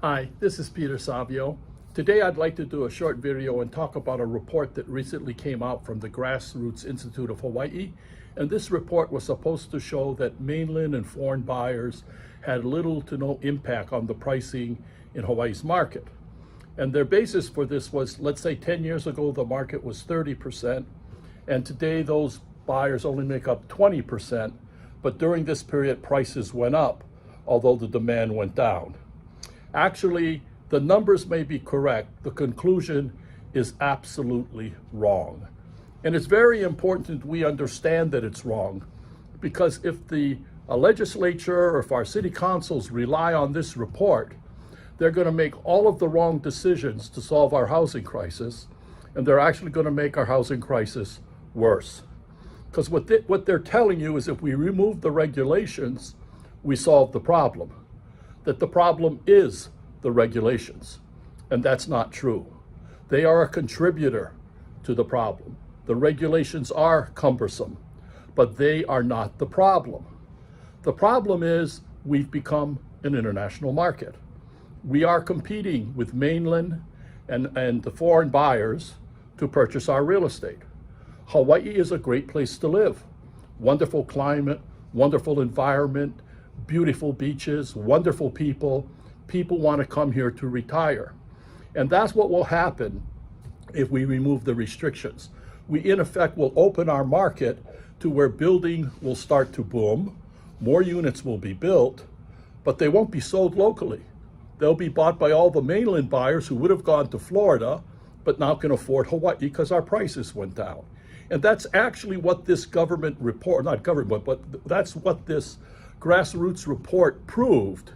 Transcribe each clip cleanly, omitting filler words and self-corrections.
Hi, this is Peter Savio. Today I'd like to do a short video and talk about a report that recently came out from the Grassroots Institute of Hawaii. And this report was supposed to show that mainland and foreign buyers had little to no impact on the pricing in Hawaii's market. And their basis for this was, let's say 10 years ago the market was 30%, and today those buyers only make up 20%, but during this period prices went up, although the demand went down. Actually, the numbers may be correct. The conclusion is absolutely wrong. And it's very important that we understand that it's wrong, because if the legislature or if our city councils rely on this report, they're going to make all of the wrong decisions to solve our housing crisis, and they're actually going to make our housing crisis worse. Because what they're telling you is if we remove the regulations, we solve the problem. That the problem is the regulations, and that's not true. They are a contributor to the problem. The regulations are cumbersome, but they are not the problem. The problem is we've become an international market. We are competing with mainland and the foreign buyers to purchase our real estate. Hawaii is a great place to live. Wonderful climate, wonderful environment, beautiful beaches, wonderful people. People want to come here to retire. And that's what will happen if we remove the restrictions. We, in effect, will open our market to where building will start to boom, more units will be built, but they won't be sold locally. They'll be bought by all the mainland buyers who would have gone to Florida, but now can afford Hawaii because our prices went down. And that's actually what this government report, not government, but that's what this Grassroots report proved,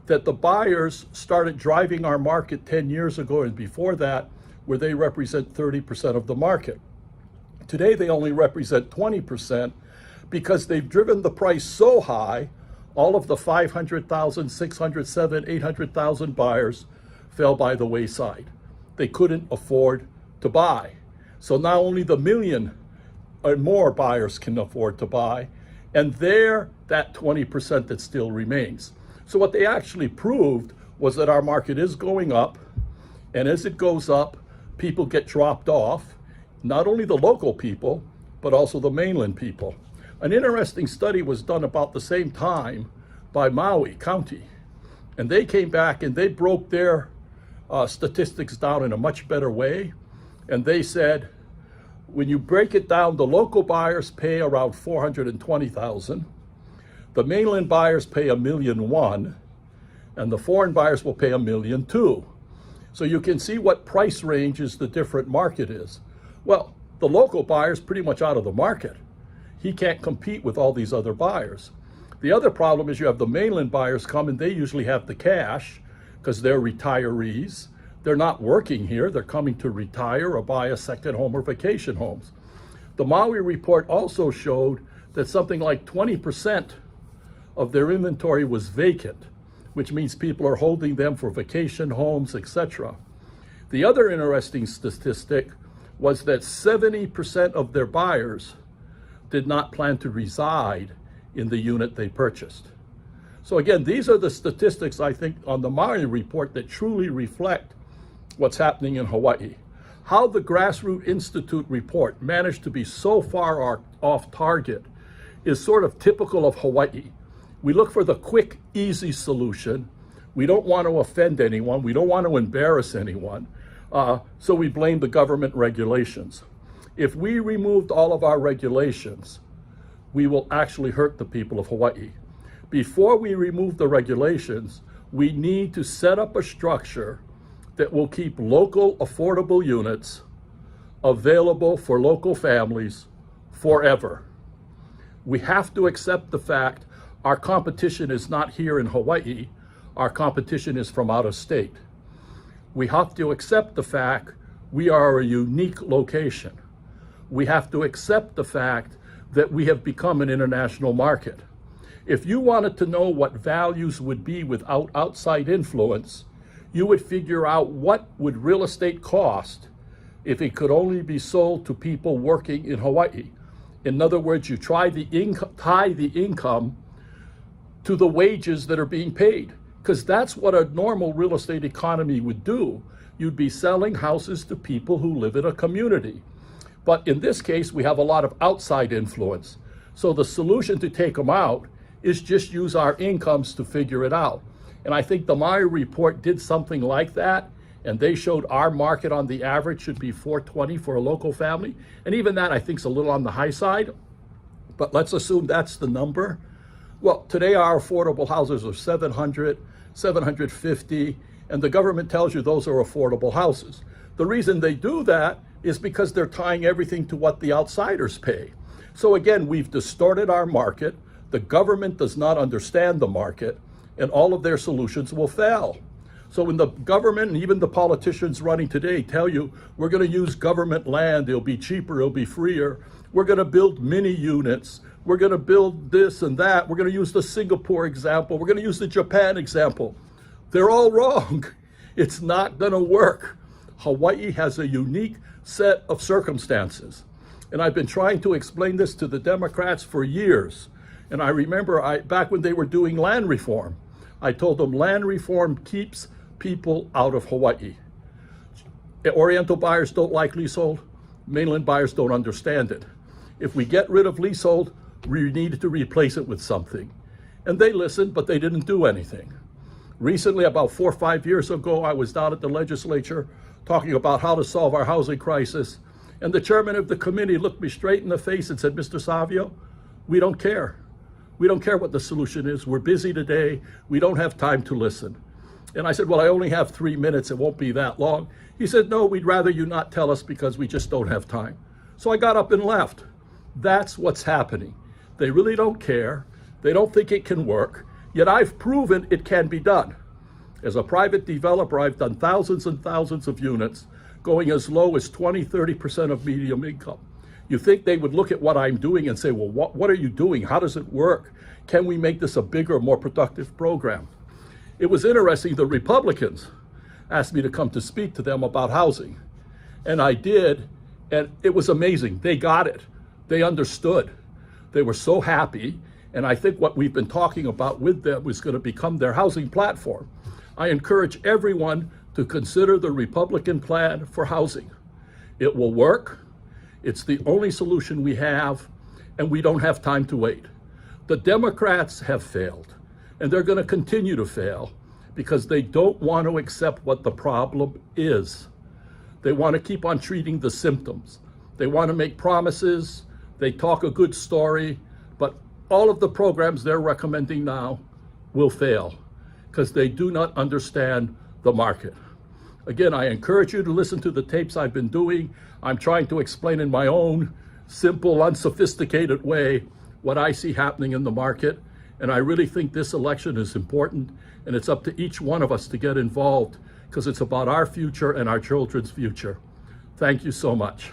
that the buyers started driving our market 10 years ago and before that, where they represent 30% of the market. Today, they only represent 20% because they've driven the price so high, all of the 500,000, 600, 700, 800,000 buyers fell by the wayside. They couldn't afford to buy. So now only the million or more buyers can afford to buy, and they're that 20% that still remains. So what they actually proved was that our market is going up, and as it goes up, people get dropped off, not only the local people, but also the mainland people. An interesting study was done about the same time by Maui County, and they came back and they broke their statistics down in a much better way, and they said, when you break it down, the local buyers pay around $420,000. The mainland buyers pay $1.1 million, and the foreign buyers will pay $1.2 million. So you can see what price ranges the different market is. Well, the local buyer's pretty much out of the market. He can't compete with all these other buyers. The other problem is you have the mainland buyers come, and they usually have the cash because they're retirees. They're not working here. They're coming to retire or buy a second home or vacation homes. The Maui report also showed that something like 20% of their inventory was vacant, which means people are holding them for vacation homes, etc. The other interesting statistic was that 70% of their buyers did not plan to reside in the unit they purchased. So again, these are the statistics, I think, on the Maui report that truly reflect what's happening in Hawaii. How the Grassroots Institute report managed to be so far off target is sort of typical of Hawaii. We look for the quick, easy solution. We don't want to offend anyone. We don't want to embarrass anyone. So we blame the government regulations. If we removed all of our regulations, we will actually hurt the people of Hawaii. Before we remove the regulations, we need to set up a structure that will keep local affordable units available for local families forever. We have to accept the fact our competition is not here in Hawaii, our competition is from out of state. We have to accept the fact we are a unique location. We have to accept the fact that we have become an international market. If you wanted to know what values would be without outside influence, you would figure out what would real estate cost if it could only be sold to people working in Hawaii. In other words, you tie the income to the wages that are being paid. because that's what a normal real estate economy would do. You'd be selling houses to people who live in a community. But in this case, we have a lot of outside influence. So the solution to take them out is just use our incomes to figure it out. And I think the Meyer report did something like that. And they showed our market on the average should be 420 for a local family. And even that I think is a little on the high side, but let's assume that's the number. Well, today our affordable houses are 700, 750, and the government tells you those are affordable houses. The reason they do that is because they're tying everything to what the outsiders pay. So again, we've distorted our market. The government does not understand the market, and all of their solutions will fail. So when the government and even the politicians running today tell you, we're going to use government land, it'll be cheaper, it'll be freer, we're going to build mini units, we're going to build this and that, we're going to use the Singapore example, we're going to use the Japan example, they're all wrong. It's not going to work. Hawaii has a unique set of circumstances. And I've been trying to explain this to the Democrats for years. And I remember back when they were doing land reform, I told them land reform keeps people out of Hawaii. Oriental buyers don't like leasehold. Mainland buyers don't understand it. If we get rid of leasehold, we need to replace it with something. And they listened, but they didn't do anything. Recently, about 4 or 5 years ago, I was down at the legislature talking about how to solve our housing crisis. And the chairman of the committee looked me straight in the face and said, Mr. Savio, we don't care. We don't care what the solution is. We're busy today. We don't have time to listen. And I said, well, I only have 3 minutes. It won't be that long. He said, no, we'd rather you not tell us because we just don't have time. So I got up and left. That's what's happening. They really don't care. They don't think it can work. Yet I've proven it can be done. As a private developer, I've done thousands and thousands of units, going as low as 20, 30% of median income. You think they would look at what I'm doing and say, well, what are you doing? How does it work? Can we make this a bigger, more productive program? It was interesting, the Republicans asked me to come to speak to them about housing. And I did, and it was amazing. They got it. They understood. They were so happy. And I think what we've been talking about with them is going to become their housing platform. I encourage everyone to consider the Republican plan for housing. It will work. It's the only solution we have, and we don't have time to wait. The Democrats have failed, and they're going to continue to fail because they don't want to accept what the problem is. They want to keep on treating the symptoms. They want to make promises. They talk a good story, but all of the programs they're recommending now will fail because they do not understand the market. Again, I encourage you to listen to the tapes I've been doing. I'm trying to explain in my own simple, unsophisticated way what I see happening in the market. And I really think this election is important, and it's up to each one of us to get involved because it's about our future and our children's future. Thank you so much.